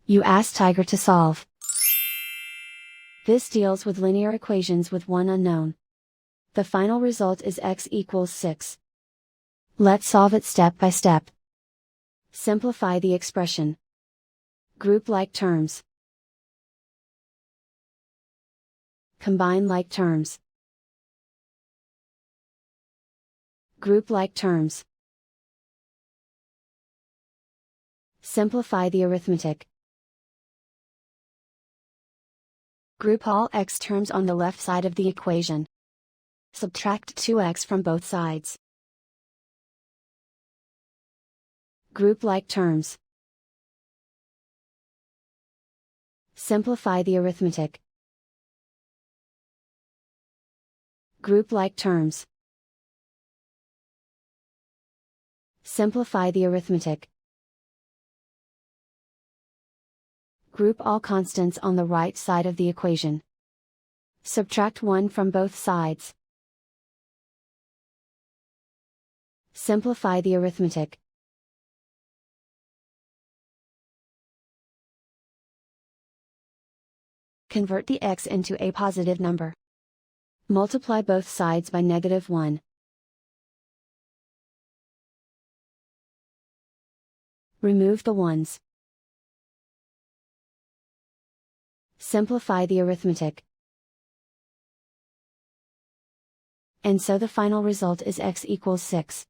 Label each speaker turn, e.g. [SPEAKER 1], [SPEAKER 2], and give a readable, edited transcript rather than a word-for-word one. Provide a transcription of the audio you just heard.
[SPEAKER 1] You ask Tiger to solve. This deals with linear equations with one unknown. The final result is x equals 6. Let's solve it step by step. Simplify the expression. Group like terms. Combine like terms. Group like terms. Simplify the arithmetic. Group all x terms on the left side of the equation. Subtract 2x from both sides. Group like terms. Simplify the arithmetic. Group like terms. Simplify the arithmetic. Group all constants on the right side of the equation. Subtract 1 from both sides. Simplify the arithmetic. Convert the x into a positive number. Multiply both sides by -1. Remove the ones. Simplify the arithmetic. And so the final result is x equals 6.